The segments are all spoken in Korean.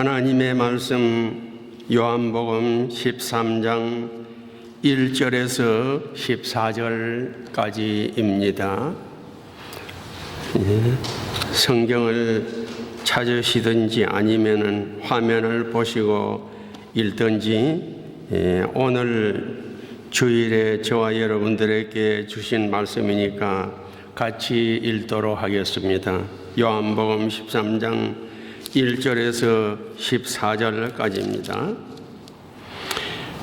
하나님의 말씀 요한복음 13장 1절에서 14절까지입니다. 성경을 찾으시든지 아니면 화면을 보시고 읽든지 오늘 주일에 저와 여러분들에게 주신 말씀이니까 같이 읽도록 하겠습니다. 요한복음 13장 1절에서 14절까지입니다.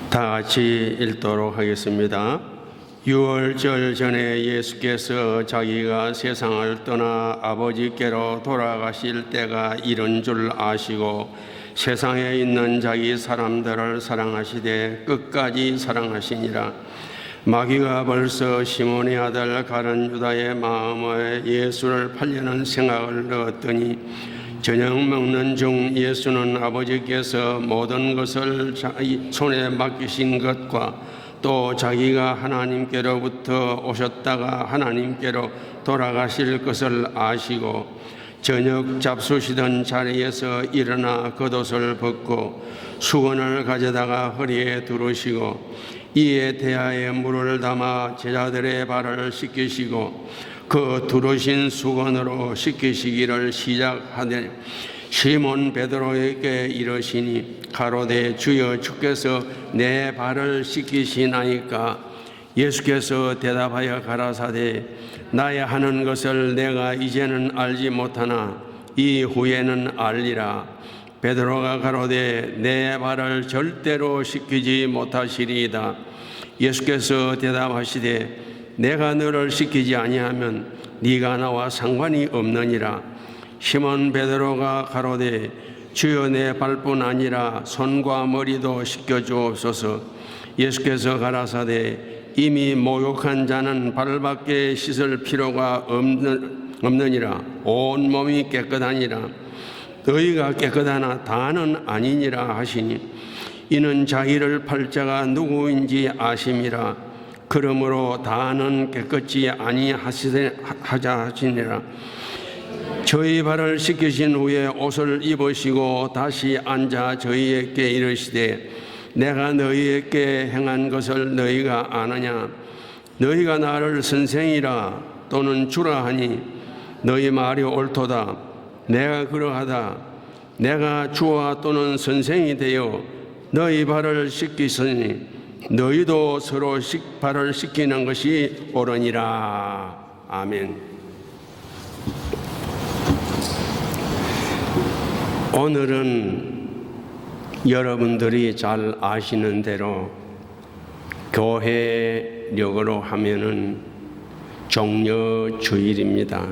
다 같이 읽도록 하겠습니다. 유월절 전에 예수께서 자기가 세상을 떠나 아버지께로 돌아가실 때가 이른 줄 아시고 세상에 있는 자기 사람들을 사랑하시되 끝까지 사랑하시니라. 마귀가 벌써 시몬의 아들 가룟 유다의 마음에 예수를 팔려는 생각을 넣었더니 저녁 먹는 중 예수는 아버지께서 모든 것을 자기 손에 맡기신 것과 또 자기가 하나님께로부터 오셨다가 하나님께로 돌아가실 것을 아시고 저녁 잡수시던 자리에서 일어나 겉옷을 벗고 수건을 가져다가 허리에 두르시고 이에 대하에 물을 담아 제자들의 발을 씻기시고 그 두르신 수건으로 씻기시기를 시작하되 시몬 베드로에게 이르시니 가로되 주여 주께서 내 발을 씻기시나이까. 예수께서 대답하여 가라사대 나의 하는 것을 내가 이제는 알지 못하나 이후에는 알리라. 베드로가 가로되 내 발을 절대로 씻기지 못하시리이다. 예수께서 대답하시되 내가 너를 씻기지 아니하면 네가 나와 상관이 없느니라. 시몬 베드로가 가로되 주여 내 발뿐 아니라 손과 머리도 씻겨 주옵소서. 예수께서 가라사대 이미 목욕한 자는 발밖에 씻을 필요가 없느니라. 온 몸이 깨끗하니라. 너희가 깨끗하나 다는 아니니라 하시니 이는 자기를 팔 자가 누구인지 아심이라. 그러므로 다는 깨끗이 아니하자 하시니라. 저희 발을 씻기신 후에 옷을 입으시고 다시 앉아 저희에게 이르시되 내가 너희에게 행한 것을 너희가 아느냐. 너희가 나를 선생이라 또는 주라 하니 너희 말이 옳도다. 내가 그러하다. 내가 주와 또는 선생이 되어 너희 발을 씻기시니 너희도 서로 발을 씻기는 것이 옳으니라. 아멘. 오늘은 여러분들이 잘 아시는 대로 교회력으로 하면은 종려주일입니다.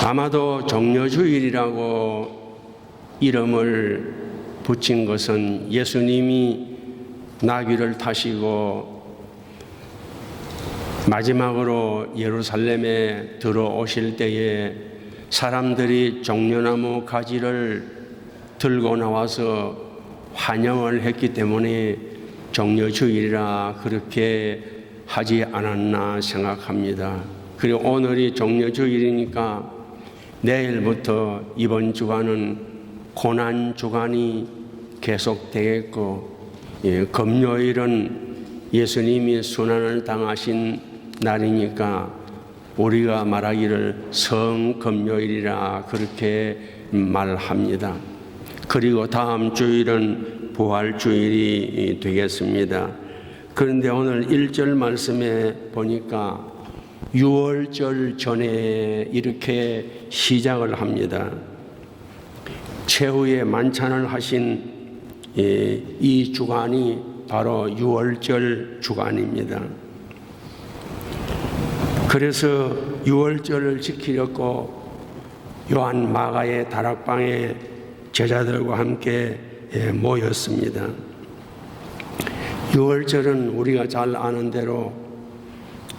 아마도 종려주일이라고 이름을 붙인 것은 예수님이 나귀를 타시고 마지막으로 예루살렘에 들어오실 때에 사람들이 종려나무 가지를 들고 나와서 환영을 했기 때문에 종려주일이라 그렇게 하지 않았나 생각합니다. 그리고 오늘이 종려주일이니까 내일부터 이번 주간은 고난 주간이 계속되겠고, 금요일은 예수님이 순환을 당하신 날이니까 우리가 말하기를 성금요일이라 그렇게 말합니다. 그리고 다음 주일은 부활주일이 되겠습니다. 그런데 오늘 1절 말씀에 보니까 유월절 전에 이렇게 시작을 합니다. 최후의 만찬을 하신 이 주간이 바로 유월절 주간입니다. 그래서 유월절을 지키려고 요한 마가의 다락방에 제자들과 함께 모였습니다. 유월절은 우리가 잘 아는 대로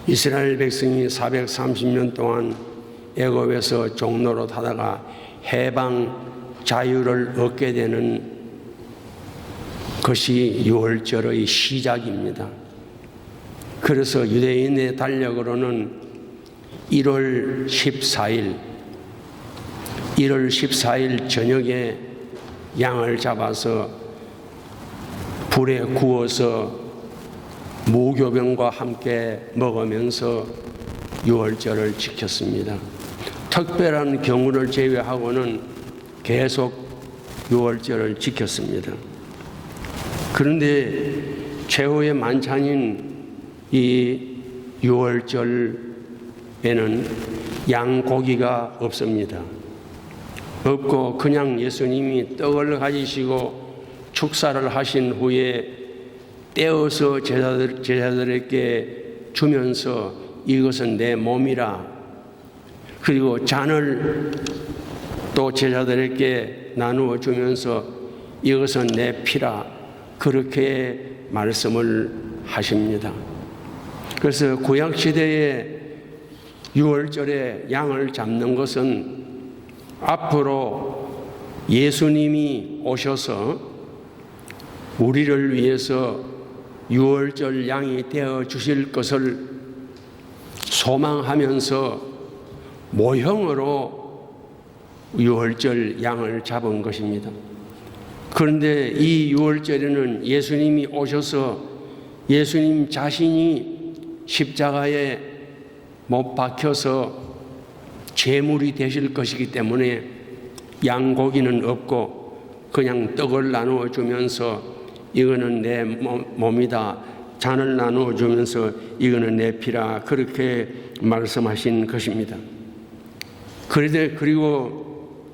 이스라엘 백성이 430년 동안 애굽에서 종노릇 하다가 해방 자유를 얻게 되는 것이 유월절의 시작입니다. 그래서 유대인의 달력으로는 1월 14일 1월 14일 저녁에 양을 잡아서 불에 구워서 무교병과 함께 먹으면서 유월절을 지켰습니다. 특별한 경우를 제외하고는 계속 유월절을 지켰습니다. 그런데 최후의 만찬인 이 유월절에는 양고기가 없습니다. 없고 그냥 예수님이 떡을 가지시고 축사를 하신 후에 떼어서 제자들에게 주면서 이것은 내 몸이라, 그리고 잔을 또 제자들에게 나누어 주면서 이것은 내 피라, 그렇게 말씀을 하십니다. 그래서 구약시대에 유월절에 양을 잡는 것은 앞으로 예수님이 오셔서 우리를 위해서 유월절 양이 되어 주실 것을 소망하면서 모형으로 유월절 양을 잡은 것입니다. 그런데 이 유월절에는 예수님이 오셔서 예수님 자신이 십자가에 못 박혀서 제물이 되실 것이기 때문에 양고기는 없고 그냥 떡을 나누어 주면서 이거는 내 몸이다, 잔을 나누어 주면서 이거는 내 피라, 그렇게 말씀하신 것입니다. 그리고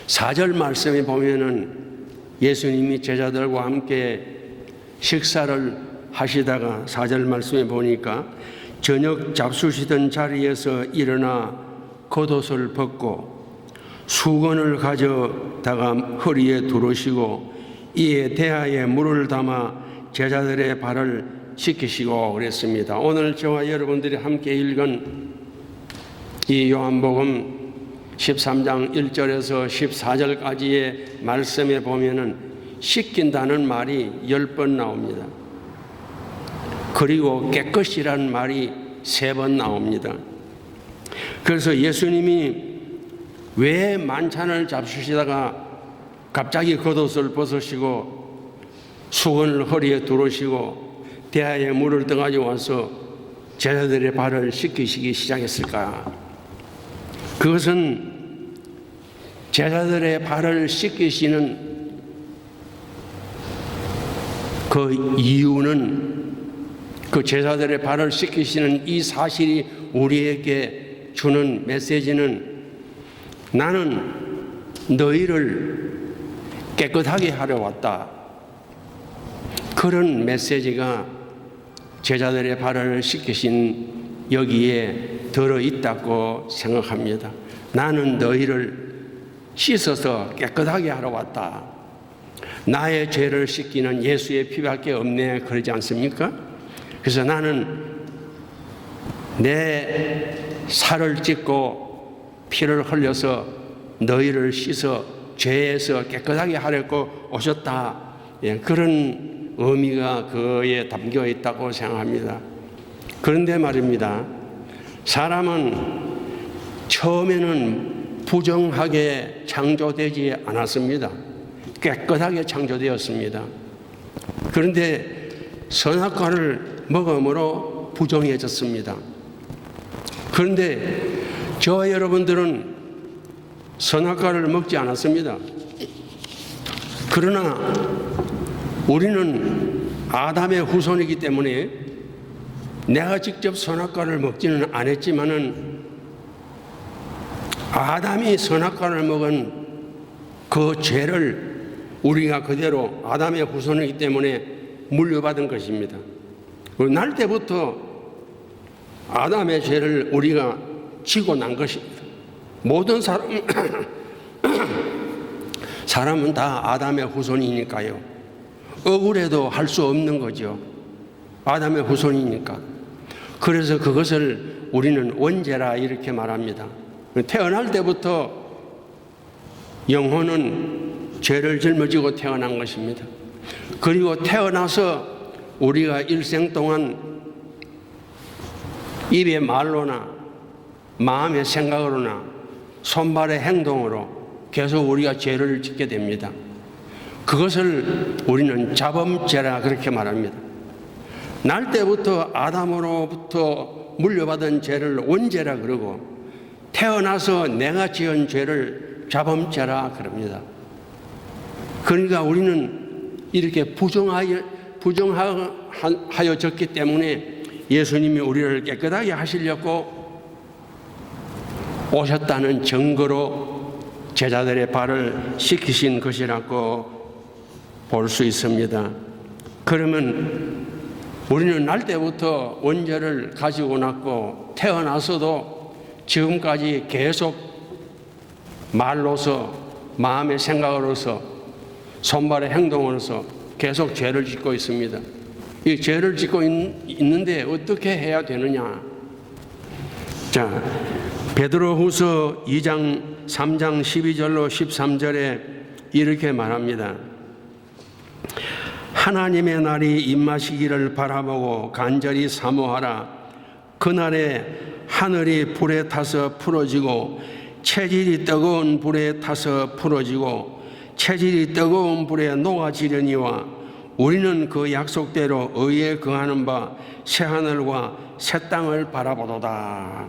4절 말씀에 보면은 예수님이 제자들과 함께 식사를 하시다가 4절 말씀에 보니까 저녁 잡수시던 자리에서 일어나 겉옷을 벗고 수건을 가져다가 허리에 두르시고 이에 대하에 물을 담아 제자들의 발을 씻기시고 그랬습니다. 오늘 저와 여러분들이 함께 읽은 이 요한복음 13장 1절에서 14절까지의 말씀에 보면은 씻긴다는 말이 10번 나옵니다. 그리고 깨끗이라는 말이 3번 나옵니다. 그래서 예수님이 왜 만찬을 잡수시다가 갑자기 겉옷을 벗으시고 수건을 허리에 두르시고 대야에 물을 떠가지고 와서 제자들의 발을 씻기시기 시작했을까? 그것은 제자들의 발을 씻기시는 그 이유는, 그 제자들의 발을 씻기시는 이 사실이 우리에게 주는 메시지는 나는 너희를 깨끗하게 하려 왔다, 그런 메시지가 제자들의 발을 씻기신 여기에 들어있다고 생각합니다. 나는 너희를 씻어서 깨끗하게 하러 왔다. 나의 죄를 씻기는 예수의 피밖에 없네, 그러지 않습니까? 그래서 나는 내 살을 찢고 피를 흘려서 너희를 씻어 죄에서 깨끗하게 하려고 오셨다. 그런 의미가 그에 담겨 있다고 생각합니다. 그런데 말입니다, 사람은 처음에는 부정하게 창조되지 않았습니다. 깨끗하게 창조되었습니다. 그런데 선악과를 먹음으로 부정해졌습니다. 그런데 저와 여러분들은 선악과를 먹지 않았습니다. 그러나 우리는 아담의 후손이기 때문에 내가 직접 선악과를 먹지는 않았지만은 아담이 선악과를 먹은 그 죄를 우리가 그대로 아담의 후손이기 때문에 물려받은 것입니다. 날 때부터 아담의 죄를 우리가 지고 난 것입니다. 모든 사람은 다 아담의 후손이니까요. 억울해도 할 수 없는 거죠. 아담의 후손이니까. 그래서 그것을 우리는 원죄라 이렇게 말합니다. 태어날 때부터 영혼은 죄를 짊어지고 태어난 것입니다. 그리고 태어나서 우리가 일생 동안 입의 말로나 마음의 생각으로나 손발의 행동으로 계속 우리가 죄를 짓게 됩니다. 그것을 우리는 자범죄라 그렇게 말합니다. 날 때부터 아담으로부터 물려받은 죄를 원죄라 그러고 태어나서 내가 지은 죄를 자범죄라 그럽니다. 그러니까 우리는 이렇게 부정하여졌기 때문에 예수님이 우리를 깨끗하게 하시려고 오셨다는 증거로 제자들의 발을 씻기신 것이라고 볼 수 있습니다. 그러면 우리는 날 때부터 원죄를 가지고 났고 태어나서도 지금까지 계속 말로서 마음의 생각으로서 손발의 행동으로서 계속 죄를 짓고 있습니다. 이 죄를 짓고 있는데 어떻게 해야 되느냐? 자, 베드로후서 2장 3장 12절로 13절에 이렇게 말합니다. 하나님의 날이 임하시기를 바라보고 간절히 사모하라. 그날에 하늘이 불에 타서 풀어지고 체질이 뜨거운 불에 타서 풀어지고 체질이 뜨거운 불에 녹아지려니와 우리는 그 약속대로 의에 거하는 바 새하늘과 새 땅을 바라보도다.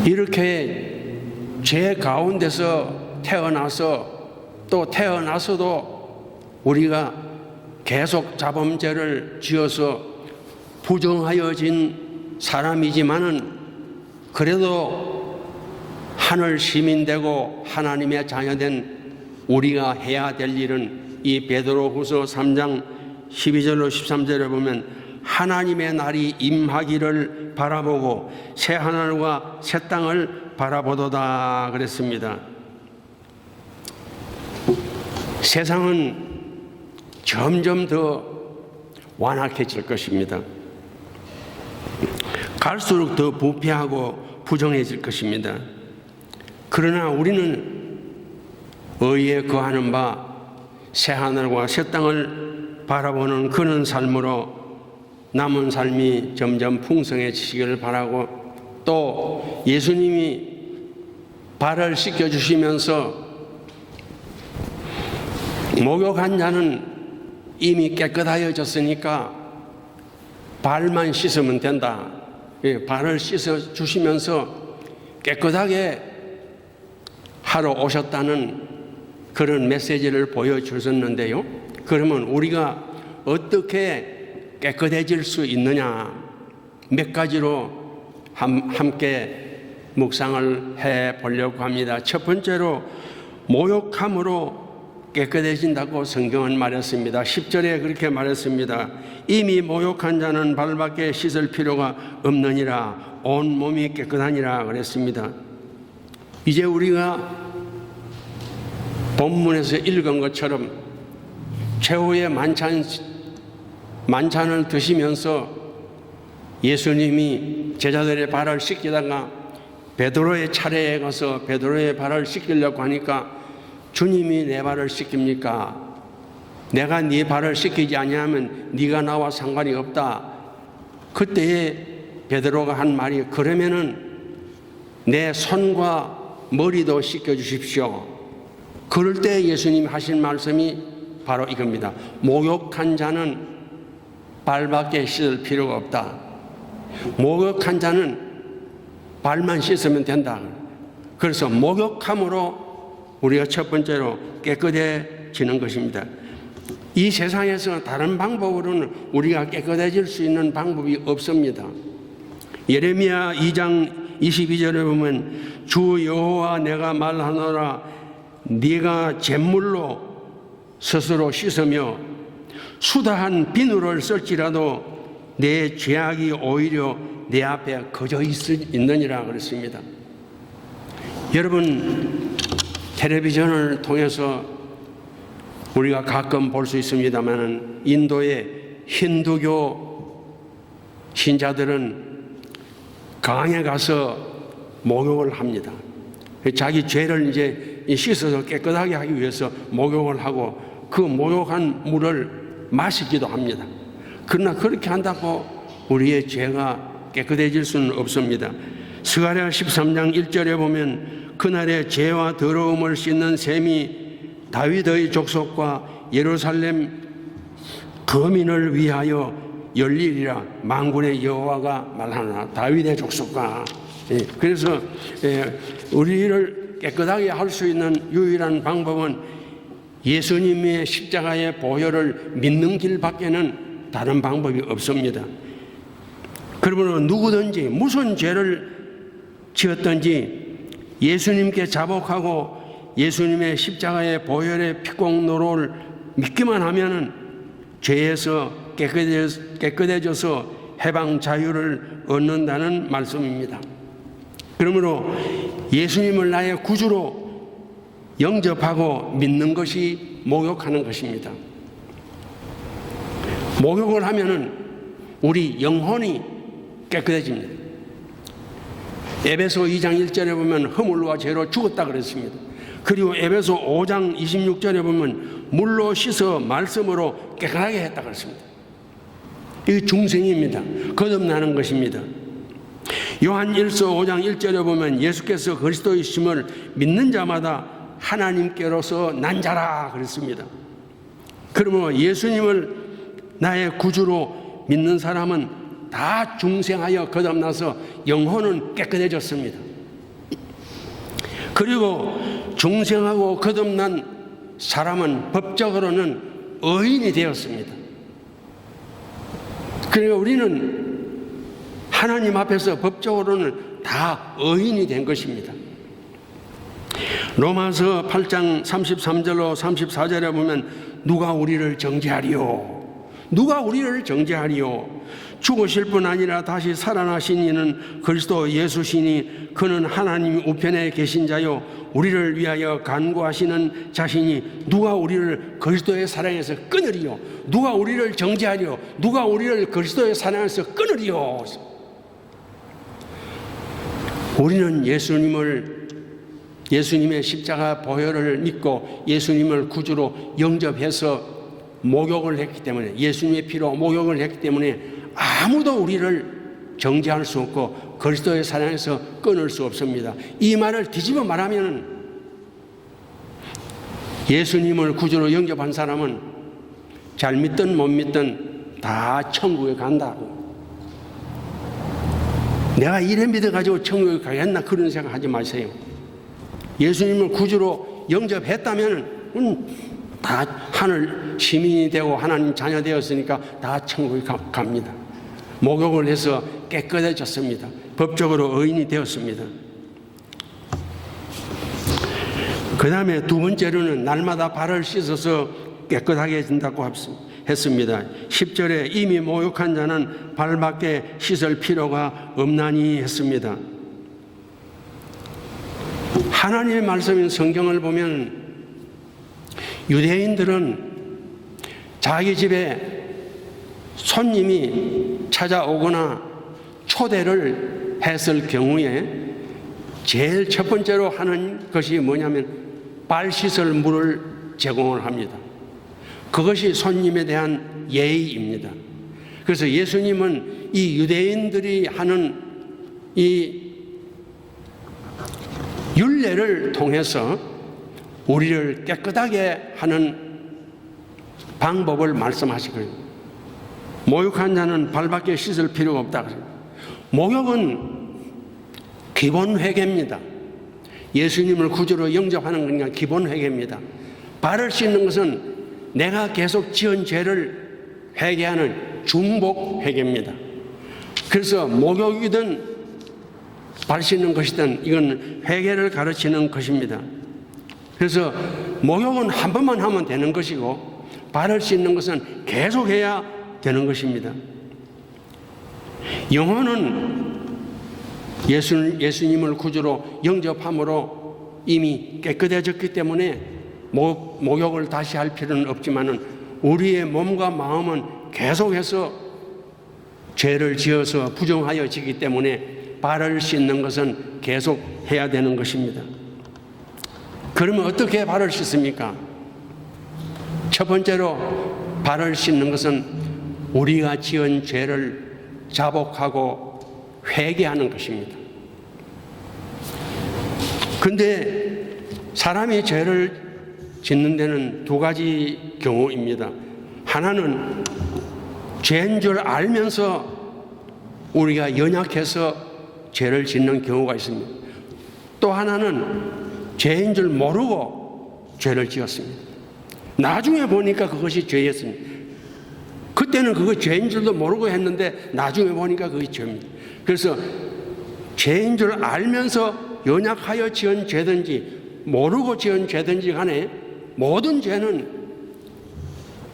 이렇게 죄 가운데서 태어나서 또 태어나서도 우리가 계속 자범죄를 지어서 부정하여진 사람이지만은 그래도 하늘 시민되고 하나님의 자녀된 우리가 해야 될 일은 이 베드로후서 3장 12절로 13절에 보면 하나님의 날이 임하기를 바라보고 새 하늘과 새 땅을 바라보도다 그랬습니다. 세상은 점점 더 완악해질 것입니다. 갈수록 더 부패하고 부정해질 것입니다. 그러나 우리는 의에 거하는 바 새하늘과 새 땅을 바라보는 그런 삶으로 남은 삶이 점점 풍성해지시기를 바라고 또 예수님이 발을 씻겨주시면서 목욕한 자는 이미 깨끗하여졌으니까 발만 씻으면 된다. 발을 씻어 주시면서 깨끗하게 하러 오셨다는 그런 메시지를 보여주셨는데요. 그러면 우리가 어떻게 깨끗해질 수 있느냐? 몇 가지로 함께 묵상을 해 보려고 합니다. 첫 번째로 목욕함으로 깨끗해진다고 성경은 말했습니다. 10절에 그렇게 말했습니다. 이미 목욕한 자는 발밖에 씻을 필요가 없느니라 온 몸이 깨끗하니라 그랬습니다. 이제 우리가 본문에서 읽은 것처럼 최후의 만찬을 드시면서 예수님이 제자들의 발을 씻기다가 베드로의 차례에 가서 베드로의 발을 씻기려고 하니까 주님이 내 발을 씻깁니까? 내가 네 발을 씻기지 아니하면 네가 나와 상관이 없다. 그때에 베드로가 한 말이 그러면은 내 손과 머리도 씻겨주십시오. 그럴 때 예수님이 하신 말씀이 바로 이겁니다. 목욕한 자는 발밖에 씻을 필요가 없다. 목욕한 자는 발만 씻으면 된다. 그래서 목욕함으로 우리가 첫 번째로 깨끗해지는 것입니다. 이 세상에서 다른 방법으로는 우리가 깨끗해질 수 있는 방법이 없습니다. 예레미야 2장 22절에 보면 주 여호와 내가 말하노라 네가 잿물로 스스로 씻으며 수다한 비누를 쓸지라도 내 죄악이 오히려 내 앞에 거저 있느니라 그랬습니다. 여러분 텔레비전을 통해서 우리가 가끔 볼 수 있습니다만 인도의 힌두교 신자들은 강에 가서 목욕을 합니다. 자기 죄를 이제 씻어서 깨끗하게 하기 위해서 목욕을 하고 그 목욕한 물을 마시기도 합니다. 그러나 그렇게 한다고 우리의 죄가 깨끗해질 수는 없습니다. 스가랴 13장 1절에 보면 그날의 죄와 더러움을 씻는 셈이 다윗의 족속과 예루살렘 거민을 위하여 열리리라. 만군의 여호와가 말하나. 다윗의 족속과. 그래서 우리를 깨끗하게 할 수 있는 유일한 방법은 예수님의 십자가의 보혈을 믿는 길밖에는 다른 방법이 없습니다. 그러므로 누구든지 무슨 죄를 지었든지 예수님께 자복하고 예수님의 십자가의 보혈의 피공로를 믿기만 하면은 죄에서 깨끗해져서 해방 자유를 얻는다는 말씀입니다. 그러므로 예수님을 나의 구주로 영접하고 믿는 것이 목욕하는 것입니다. 목욕을 하면은 우리 영혼이 깨끗해집니다. 에베소 2장 1절에 보면 허물과 죄로 죽었다 그랬습니다. 그리고 에베소 5장 26절에 보면 물로 씻어 말씀으로 깨끗하게 했다 그랬습니다. 이게 중생입니다. 거듭나는 것입니다. 요한 1서 5장 1절에 보면 예수께서 그리스도이심을 믿는 자마다 하나님께로서 난 자라 그랬습니다. 그러므로 예수님을 나의 구주로 믿는 사람은 다 중생하여 거듭나서 영혼은 깨끗해졌습니다. 그리고 중생하고 거듭난 사람은 법적으로는 의인이 되었습니다. 그러니까 우리는 하나님 앞에서 법적으로는 다 의인이 된 것입니다. 로마서 8장 33절로 34절에 보면 누가 우리를 정죄하리요? 누가 우리를 정죄하리요? 죽으실 뿐 아니라 다시 살아나신 이는 그리스도 예수시니 그는 하나님 우편에 계신 자요 우리를 위하여 간구하시는 자신이 누가 우리를 그리스도의 사랑에서 끊으리요? 누가 우리를 정죄하리요? 누가 우리를 그리스도의 사랑에서 끊으리요? 우리는 예수님의 십자가 보혈을 믿고 예수님을 구주로 영접해서 목욕을 했기 때문에 예수님의 피로 목욕을 했기 때문에 아무도 우리를 정죄할 수 없고 그리스도의 사랑에서 끊을 수 없습니다. 이 말을 뒤집어 말하면 예수님을 구주로 영접한 사람은 잘 믿든 못 믿든 다 천국에 간다고. 내가 이래 믿어가지고 천국에 가겠나 그런 생각하지 마세요. 예수님을 구주로 영접했다면 다 하늘 시민이 되고 하나님 자녀 되었으니까 다 천국에 갑니다. 목욕을 해서 깨끗해졌습니다. 법적으로 의인이 되었습니다. 그 다음에 두 번째로는 날마다 발을 씻어서 깨끗하게 해진다고 했습니다. 10절에 이미 목욕한 자는 발밖에 씻을 필요가 없나니 했습니다. 하나님의 말씀인 성경을 보면 유대인들은 자기 집에 손님이 찾아오거나 초대를 했을 경우에 제일 첫 번째로 하는 것이 뭐냐면 발 씻을 물을 제공을 합니다. 그것이 손님에 대한 예의입니다. 그래서 예수님은 이 유대인들이 하는 이 율례를 통해서 우리를 깨끗하게 하는 방법을 말씀하시거든요. 목욕한 자는 발밖에 씻을 필요가 없다. 목욕은 기본 회개입니다. 예수님을 구주로 영접하는 거니까 기본 회개입니다. 발을 씻는 것은 내가 계속 지은 죄를 회개하는 중복 회개입니다. 그래서 목욕이든 발 씻는 것이든 이건 회개를 가르치는 것입니다. 그래서 목욕은 한 번만 하면 되는 것이고 발을 씻는 것은 계속해야 되는 것입니다. 영혼은 예수님을 구주로 영접함으로 이미 깨끗해졌기 때문에 목욕을 다시 할 필요는 없지만은 우리의 몸과 마음은 계속해서 죄를 지어서 부정하여지기 때문에 발을 씻는 것은 계속 해야 되는 것입니다. 그러면 어떻게 발을 씻습니까? 첫 번째로 발을 씻는 것은 우리가 지은 죄를 자복하고 회개하는 것입니다. 근데 사람이 죄를 짓는 데는 두 가지 경우입니다. 하나는 죄인 줄 알면서 우리가 연약해서 죄를 짓는 경우가 있습니다. 또 하나는 죄인 줄 모르고 죄를 지었습니다. 나중에 보니까 그것이 죄였습니다. 그때는 그거 죄인 줄도 모르고 했는데 나중에 보니까 그게 죄입니다. 그래서 죄인 줄 알면서 연약하여 지은 죄든지 모르고 지은 죄든지 간에 모든 죄는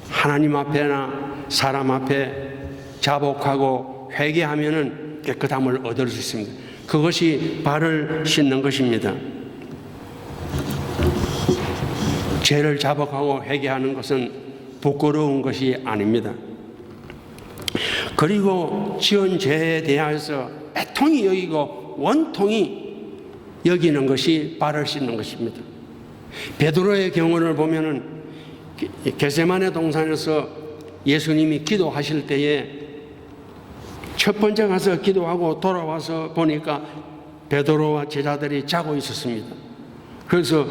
하나님 앞에나 사람 앞에 자복하고 회개하면은 깨끗함을 얻을 수 있습니다. 그것이 발을 씻는 것입니다. 죄를 자복하고 회개하는 것은 부끄러운 것이 아닙니다. 그리고 지은 죄에 대하여서 애통이 여기고 원통이 여기는 것이 발을 씻는 것입니다. 베드로의 경우를 보면은 겟세마네 동산에서 예수님이 기도하실 때에 첫 번째 가서 기도하고 돌아와서 보니까 베드로와 제자들이 자고 있었습니다. 그래서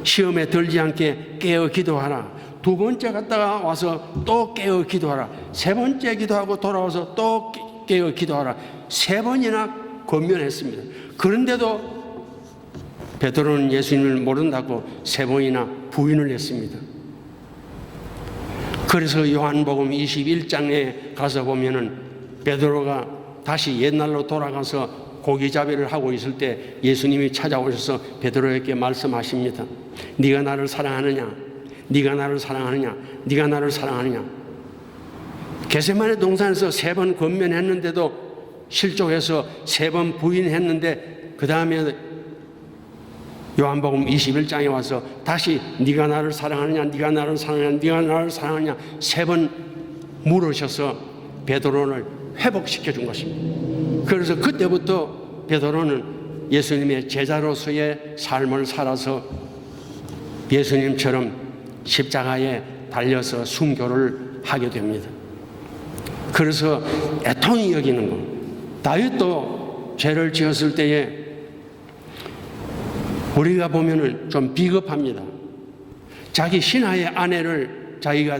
시험에 들지 않게 깨어 기도하라. 두 번째 갔다가 와서 또 깨어 기도하라. 세 번째 기도하고 돌아와서 또 깨어 기도하라. 세 번이나 권면했습니다. 그런데도 베드로는 예수님을 모른다고 세 번이나 부인을 했습니다. 그래서 요한복음 21장에 가서 보면은 베드로가 다시 옛날로 돌아가서 고기잡이를 하고 있을 때 예수님이 찾아오셔서 베드로에게 말씀하십니다. 네가 나를 사랑하느냐? 네가 나를 사랑하느냐? 네가 나를 사랑하느냐? 겟세마네 동산에서 세 번 권면했는데도 실족해서 세 번 부인했는데 그 다음에 요한복음 21장에 와서 다시 네가 나를 사랑하느냐? 네가 나를 사랑하느냐? 네가 나를 사랑하느냐? 세 번 물으셔서 베드로를 회복시켜 준 것입니다. 그래서 그때부터 베드로는 예수님의 제자로서의 삶을 살아서 예수님처럼 십자가에 달려서 순교를 하게 됩니다. 그래서 애통이 여기는 것. 다윗도 죄를 지었을 때에 우리가 보면은 좀 비겁합니다. 자기 신하의 아내를 자기가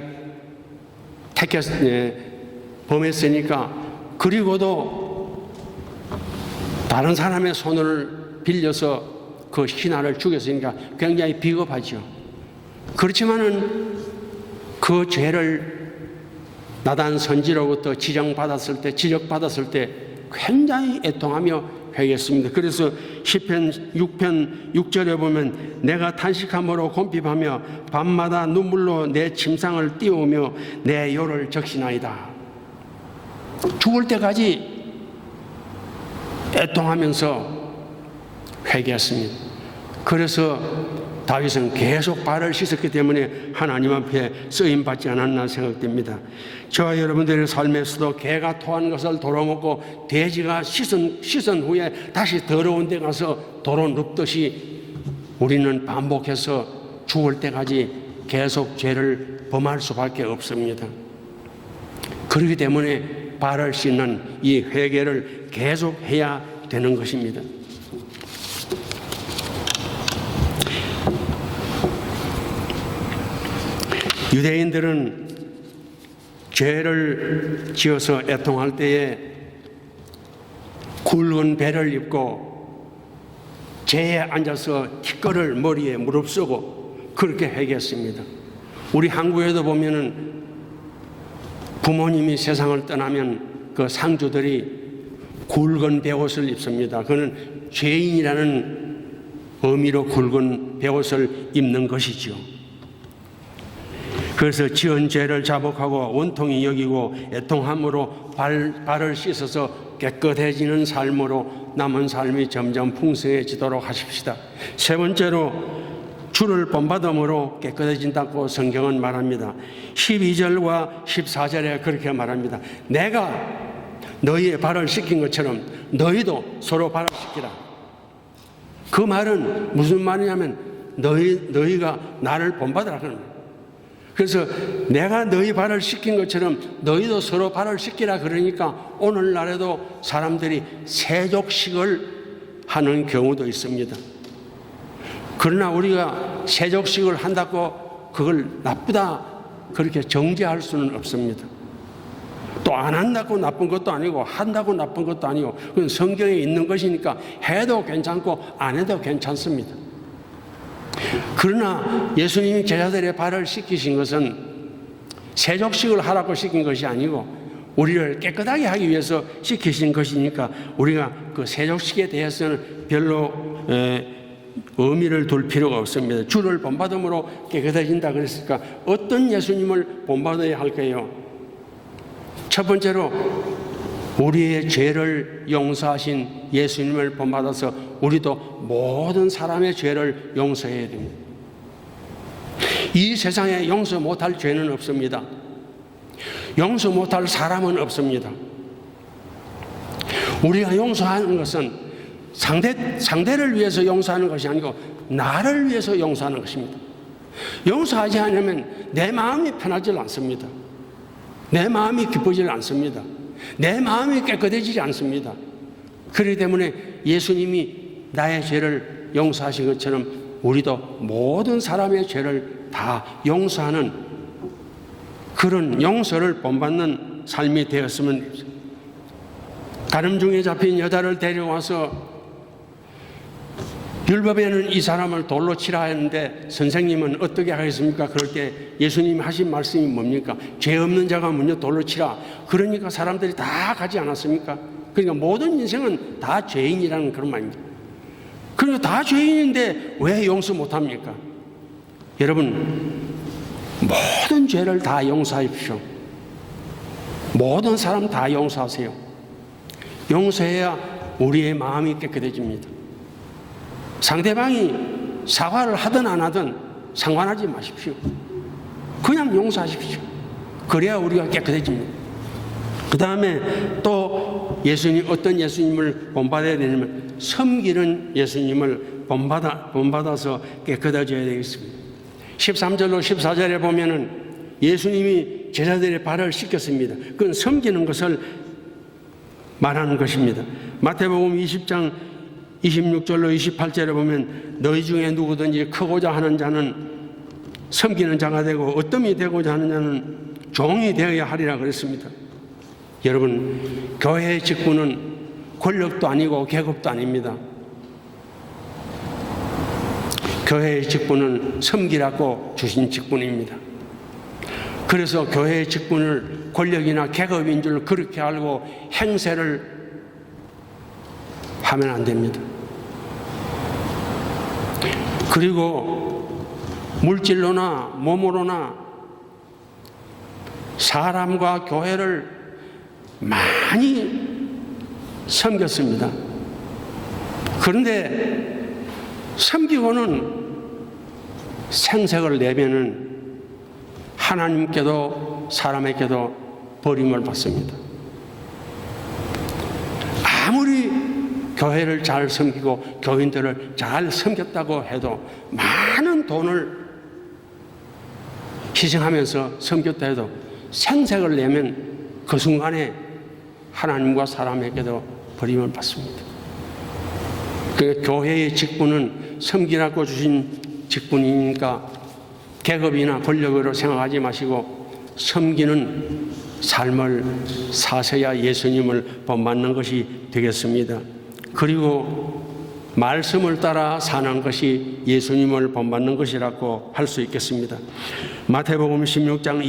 범했으니까 그리고도 다른 사람의 손을 빌려서 그 신하를 죽였으니까 굉장히 비겁하죠. 그렇지만은 그 죄를 나단 선지로부터 지적받았을 때 굉장히 애통하며 회개했습니다. 그래서 시편 6편 6절에 보면 내가 탄식함으로 곰핍하며 밤마다 눈물로 내 침상을 띄우며 내 요를 적시나이다. 죽을 때까지 애통하면서 회개했습니다. 그래서 다윗은 계속 발을 씻었기 때문에 하나님 앞에 쓰임받지 않았나 생각됩니다. 저와 여러분들의 삶에서도 개가 토한 것을 도로먹고 돼지가 씻은 후에 다시 더러운 데 가서 도로 눕듯이 우리는 반복해서 죽을 때까지 계속 죄를 범할 수밖에 없습니다. 그렇기 때문에 발을 씻는 이 회개를 계속해야 되는 것입니다. 유대인들은 죄를 지어서 애통할 때에 굵은 배를 입고 재에 앉아서 티끌을 머리에 무릅쓰고 그렇게 회개했습니다. 우리 한국에도 보면은 부모님이 세상을 떠나면 그 상주들이 굵은 베옷을 입습니다. 그는 죄인이라는 의미로 굵은 베옷을 입는 것이죠. 그래서 지은 죄를 자복하고 원통이 여기고 애통함으로 발을 씻어서 깨끗해지는 삶으로 남은 삶이 점점 풍성해지도록 하십시다. 세 번째로 주를 본받음으로 깨끗해진다고 성경은 말합니다. 12절과 14절에 그렇게 말합니다. 내가 너희의 발을 씻긴 것처럼 너희도 서로 발을 씻기라. 그 말은 무슨 말이냐면 너희가 나를 본받으라 하는 거예요. 그래서 내가 너희 발을 씻긴 것처럼 너희도 서로 발을 씻기라 그러니까 오늘날에도 사람들이 세족식을 하는 경우도 있습니다. 그러나 우리가 세족식을 한다고 그걸 나쁘다 그렇게 정죄할 수는 없습니다. 또 안 한다고 나쁜 것도 아니고 한다고 나쁜 것도 아니고 그건 성경에 있는 것이니까 해도 괜찮고 안 해도 괜찮습니다. 그러나 예수님이 제자들의 발을 씻기신 것은 세족식을 하라고 시킨 것이 아니고 우리를 깨끗하게 하기 위해서 시키신 것이니까 우리가 그 세족식에 대해서는 별로 의미를 둘 필요가 없습니다. 주를 본받음으로 깨끗해진다 그랬으니까 어떤 예수님을 본받아야 할까요? 첫 번째로 우리의 죄를 용서하신 예수님을 본받아서 우리도 모든 사람의 죄를 용서해야 됩니다. 이 세상에 용서 못할 죄는 없습니다. 용서 못할 사람은 없습니다. 우리가 용서하는 것은 상대를 위해서 용서하는 것이 아니고 나를 위해서 용서하는 것입니다. 용서하지 않으면 내 마음이 편하지 않습니다. 내 마음이 기쁘지 않습니다. 내 마음이 깨끗해지지 않습니다. 그렇기 때문에 예수님이 나의 죄를 용서하신 것처럼 우리도 모든 사람의 죄를 다 용서하는 그런 용서를 본받는 삶이 되었으면 합니다. 가늠 중에 잡힌 여자를 데려와서 율법에는 이 사람을 돌로 치라 했는데 선생님은 어떻게 하겠습니까? 그럴 때 예수님이 하신 말씀이 뭡니까? 죄 없는 자가 먼저 돌로 치라. 그러니까 사람들이 다 가지 않았습니까? 그러니까 모든 인생은 다 죄인이라는 그런 말입니다. 그러니까 다 죄인인데 왜 용서 못합니까? 여러분, 모든 죄를 다 용서하십시오. 모든 사람 다 용서하세요. 용서해야 우리의 마음이 깨끗해집니다. 상대방이 사과를 하든 안 하든 상관하지 마십시오. 그냥 용서하십시오. 그래야 우리가 깨끗해집니다. 그 다음에 또 어떤 예수님을 본받아야 되냐면 섬기는 예수님을 본받아서 깨끗해져야 되겠습니다. 13절로 14절에 보면은 예수님이 제자들의 발을 씻겼습니다. 그건 섬기는 것을 말하는 것입니다. 마태복음 20장 26절로 28절에 보면 너희 중에 누구든지 크고자 하는 자는 섬기는 자가 되고 어뜸이 되고자 하는 자는 종이 되어야 하리라 그랬습니다. 여러분, 교회의 직분은 권력도 아니고 계급도 아닙니다. 교회의 직분은 섬기라고 주신 직분입니다. 그래서 교회의 직분을 권력이나 계급인 줄 그렇게 알고 행세를 하면 안 됩니다. 그리고 물질로나 몸으로나 사람과 교회를 많이 섬겼습니다. 그런데 섬기고는 생색을 내면은 하나님께도 사람에게도 버림을 받습니다. 아무리 교회를 잘 섬기고 교인들을 잘 섬겼다고 해도 많은 돈을 희생하면서 섬겼다 해도 생색을 내면 그 순간에 하나님과 사람에게도 버림을 받습니다. 그 교회의 직분은 섬기라고 주신 직분이니까 계급이나 권력으로 생각하지 마시고 섬기는 삶을 사셔야 예수님을 본받는 것이 되겠습니다. 그리고 말씀을 따라 사는 것이 예수님을 본받는 것이라고 할 수 있겠습니다. 마태복음 16장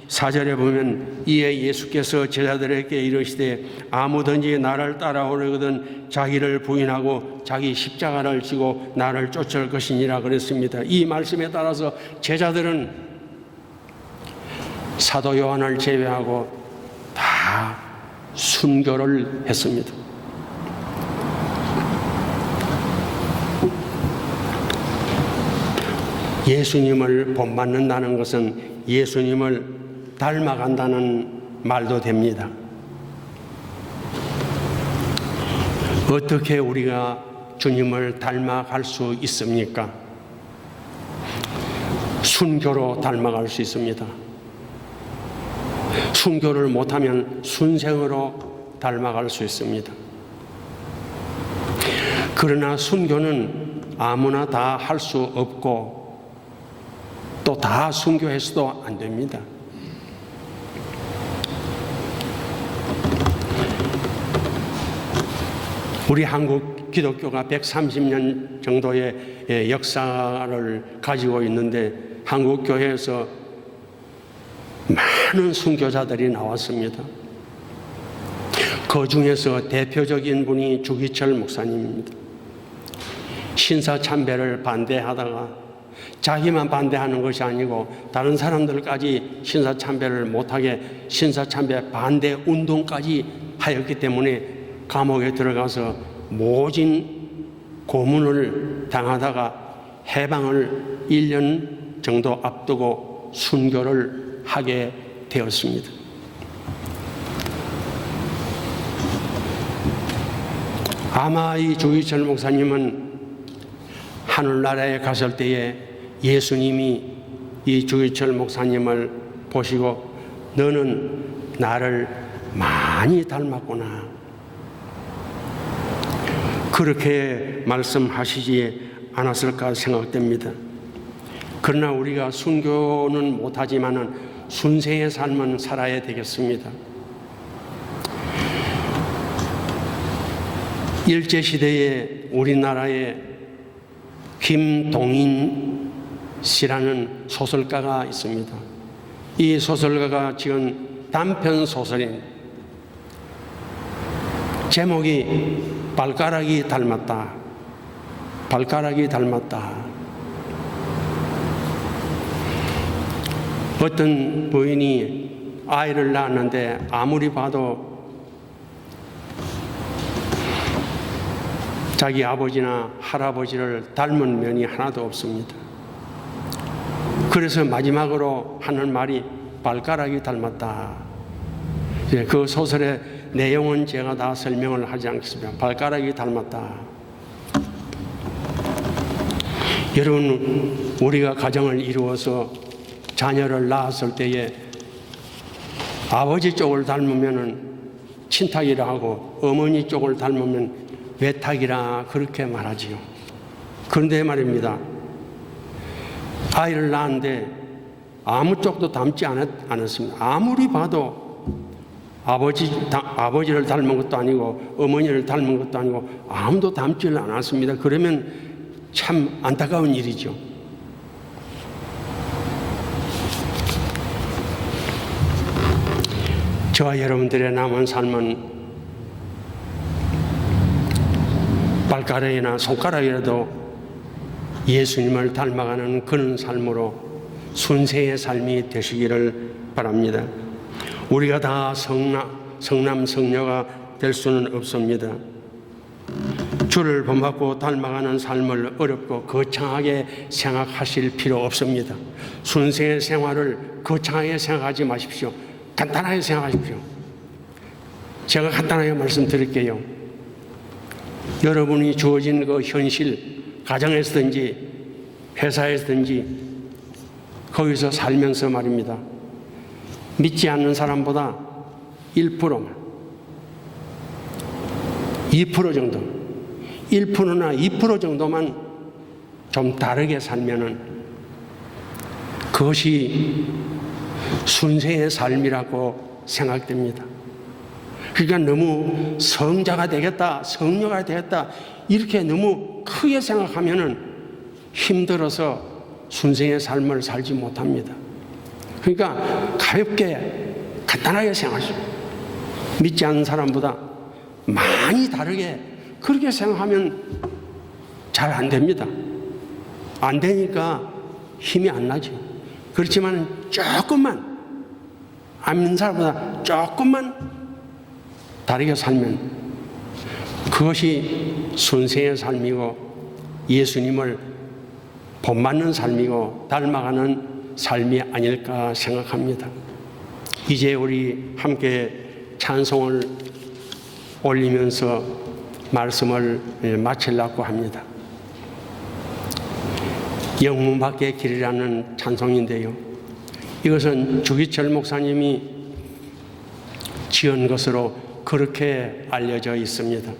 24절에 보면 이에 예수께서 제자들에게 이르시되 아무든지 나를 따라오려거든 자기를 부인하고 자기 십자가를 지고 나를 쫓을 것이니라 그랬습니다. 이 말씀에 따라서 제자들은 사도 요한을 제외하고 다 순교를 했습니다. 예수님을 본받는다는 것은 예수님을 닮아간다는 말도 됩니다. 어떻게 우리가 주님을 닮아갈 수 있습니까? 순교로 닮아갈 수 있습니다. 순교를 못하면 순생으로 닮아갈 수 있습니다. 그러나 순교는 아무나 다 할 수 없고 또 다 순교해서도 안 됩니다. 우리 한국 기독교가 130년 정도의 역사를 가지고 있는데 한국 교회에서 많은 순교자들이 나왔습니다. 그 중에서 대표적인 분이 주기철 목사님입니다. 신사참배를 반대하다가 자기만 반대하는 것이 아니고 다른 사람들까지 신사참배를 못하게 신사참배 반대 운동까지 하였기 때문에 감옥에 들어가서 모진 고문을 당하다가 해방을 1년 정도 앞두고 순교를 하게 되었습니다. 아마 이 주기철 목사님은 하늘나라에 갔을 때에 예수님이 이 주기철 목사님을 보시고 너는 나를 많이 닮았구나, 그렇게 말씀하시지 않았을까 생각됩니다. 그러나 우리가 순교는 못하지만 순생의 삶은 살아야 되겠습니다. 일제시대에 우리나라에 김동인 씨라는 소설가가 있습니다. 이 소설가가 지은 단편 소설입니다. 제목이 발가락이 닮았다. 발가락이 닮았다. 어떤 부인이 아이를 낳았는데 아무리 봐도 자기 아버지나 할아버지를 닮은 면이 하나도 없습니다. 그래서 마지막으로 하는 말이 발가락이 닮았다. 그 소설의 내용은 제가 다 설명을 하지 않겠습니다. 발가락이 닮았다. 여러분, 우리가 가정을 이루어서 자녀를 낳았을 때에 아버지 쪽을 닮으면 친탁이라 하고 어머니 쪽을 닮으면 외탁이라 그렇게 말하지요. 그런데 말입니다, 아이를 낳았는데 아무 쪽도 닮지 않았습니다. 아무리 봐도 아버지를 닮은 것도 아니고 어머니를 닮은 것도 아니고 아무도 닮지를 않았습니다. 그러면 참 안타까운 일이죠. 저와 여러분들의 남은 삶은 발가락이나 손가락이라도 예수님을 닮아가는 그런 삶으로 순생의 삶이 되시기를 바랍니다. 우리가 다 성남 성녀가 될 수는 없습니다. 주를 본받고 닮아가는 삶을 어렵고 거창하게 생각하실 필요 없습니다. 순생의 생활을 거창하게 생각하지 마십시오. 간단하게 생각하십시오. 제가 간단하게 말씀드릴게요. 여러분이 주어진 그 현실, 가정에서든지 회사에서든지 거기서 살면서 말입니다, 믿지 않는 사람보다 1%만, 2% 정도, 1%나 2% 정도만 좀 다르게 살면은 그것이 순생의 삶이라고 생각됩니다. 그러니까 너무 성자가 되겠다, 성녀가 되겠다 이렇게 너무 크게 생각하면은 힘들어서 순생의 삶을 살지 못합니다. 그러니까 가볍게 간단하게 생각하시고 믿지 않는 사람보다 많이 다르게 그렇게 생각하면 잘 안 됩니다. 안 되니까 힘이 안 나죠. 그렇지만 조금만 안 믿는 사람보다 조금만 다르게 살면 그것이 순생의 삶이고 예수님을 본받는 삶이고 닮아가는 삶이 아닐까 생각합니다. 이제 우리 함께 찬송을 올리면서 말씀을 마치려고 합니다. 영문 밖의 길이라는 찬송인데요, 이것은 주기철 목사님이 지은 것으로 그렇게 알려져 있습니다.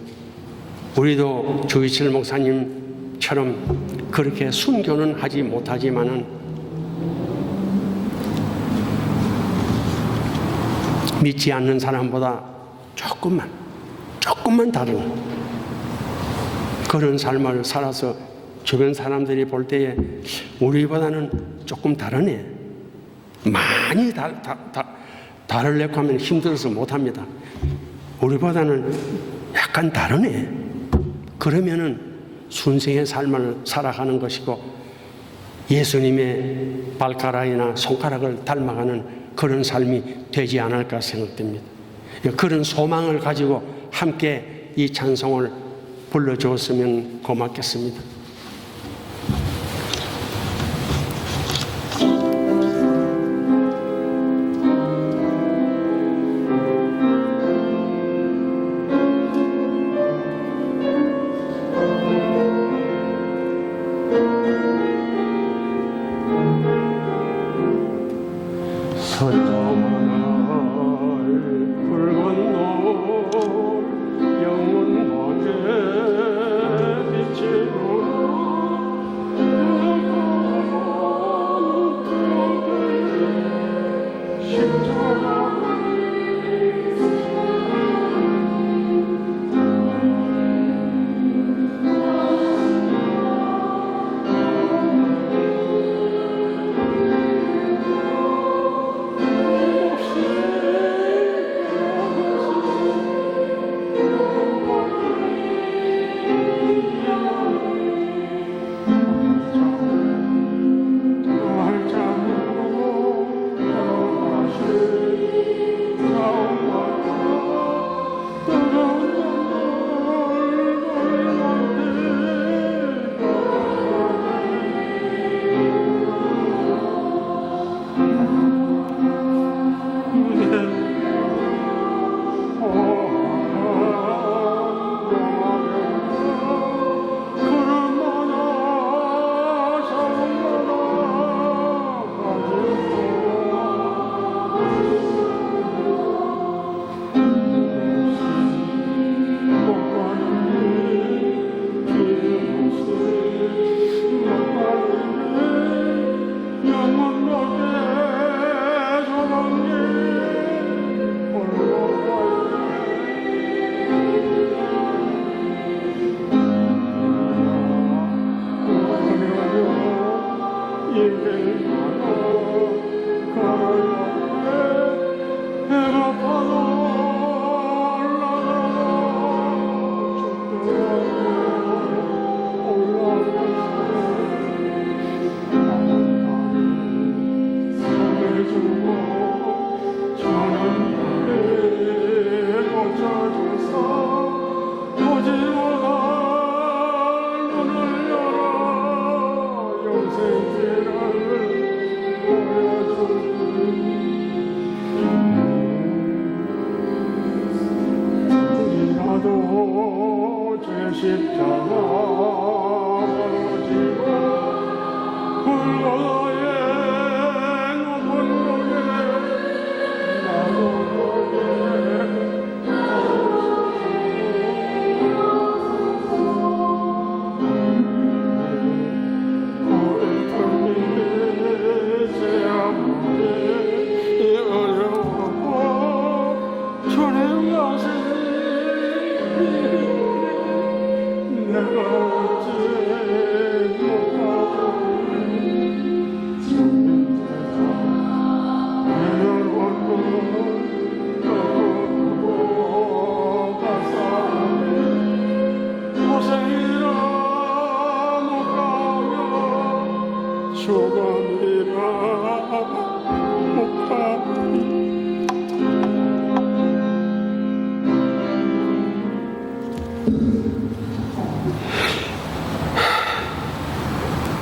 우리도 주기철 목사님 처럼 그렇게 순교는 하지 못하지만은 믿지 않는 사람보다 조금만 다른 그런 삶을 살아서 주변 사람들이 볼 때에 우리보다는 조금 다르네, 많이 다르려고 하면 힘들어서 못합니다. 우리보다는 약간 다르네. 그러면은 순생의 삶을 살아가는 것이고 예수님의 발가락이나 손가락을 닮아가는 그런 삶이 되지 않을까 생각됩니다. 그런 소망을 가지고 함께 이 찬송을 불러주었으면 고맙겠습니다.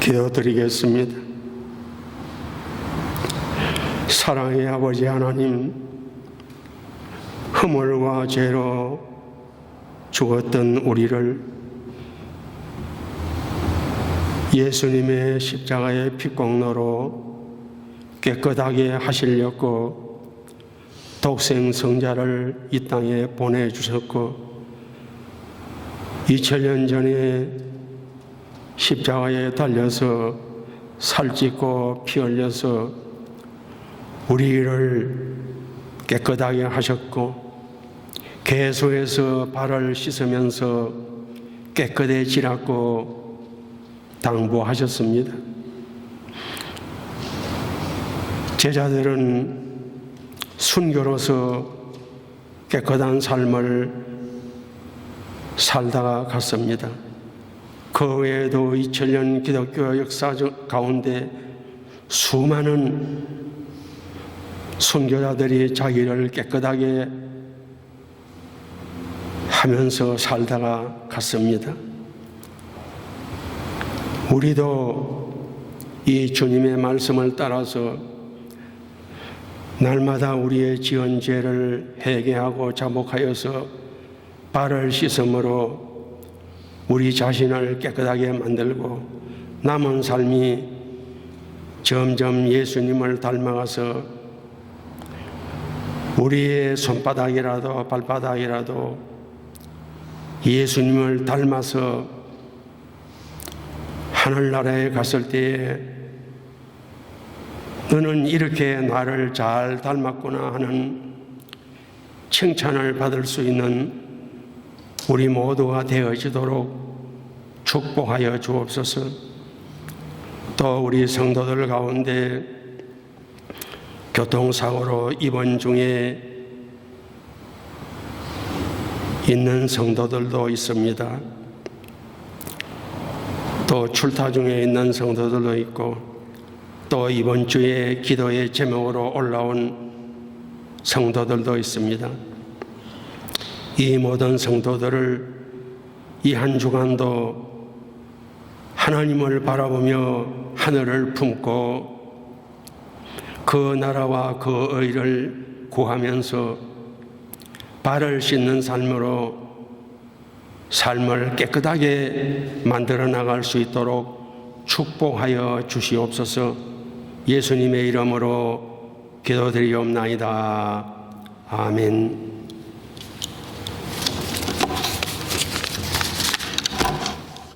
기도드리겠습니다. 사랑의 아버지 하나님, 허물과 죄로 죽었던 우리를 예수님의 십자가의 피공로로 깨끗하게 하시려고 독생 성자를 이 땅에 보내주셨고 2000년 전에 십자가에 달려서 살찢고 피 흘려서 우리를 깨끗하게 하셨고, 개소에서 발을 씻으면서 깨끗해지라고 당부하셨습니다. 제자들은 순교로서 깨끗한 삶을 살다가 갔습니다. 그 외에도 2000년 기독교 역사 가운데 수많은 순교자들이 자기를 깨끗하게 하면서 살다가 갔습니다. 우리도 이 주님의 말씀을 따라서 날마다 우리의 지은 죄를 회개하고 자복하여서 발을 씻음으로 우리 자신을 깨끗하게 만들고 남은 삶이 점점 예수님을 닮아가서 우리의 손바닥이라도 발바닥이라도 예수님을 닮아서 하늘나라에 갔을 때에 너는 이렇게 나를 잘 닮았구나 하는 칭찬을 받을 수 있는 우리 모두가 되어지도록 축복하여 주옵소서. 또 우리 성도들 가운데 교통사고로 입원 중에 있는 성도들도 있습니다. 또 출타 중에 있는 성도들도 있고, 또 이번 주에 기도의 제목으로 올라온 성도들도 있습니다. 이 모든 성도들을 이 한 주간도 하나님을 바라보며 하늘을 품고 그 나라와 그 의를 구하면서 발을 씻는 삶으로 삶을 깨끗하게 만들어 나갈 수 있도록 축복하여 주시옵소서. 예수님의 이름으로 기도드리옵나이다. 아멘.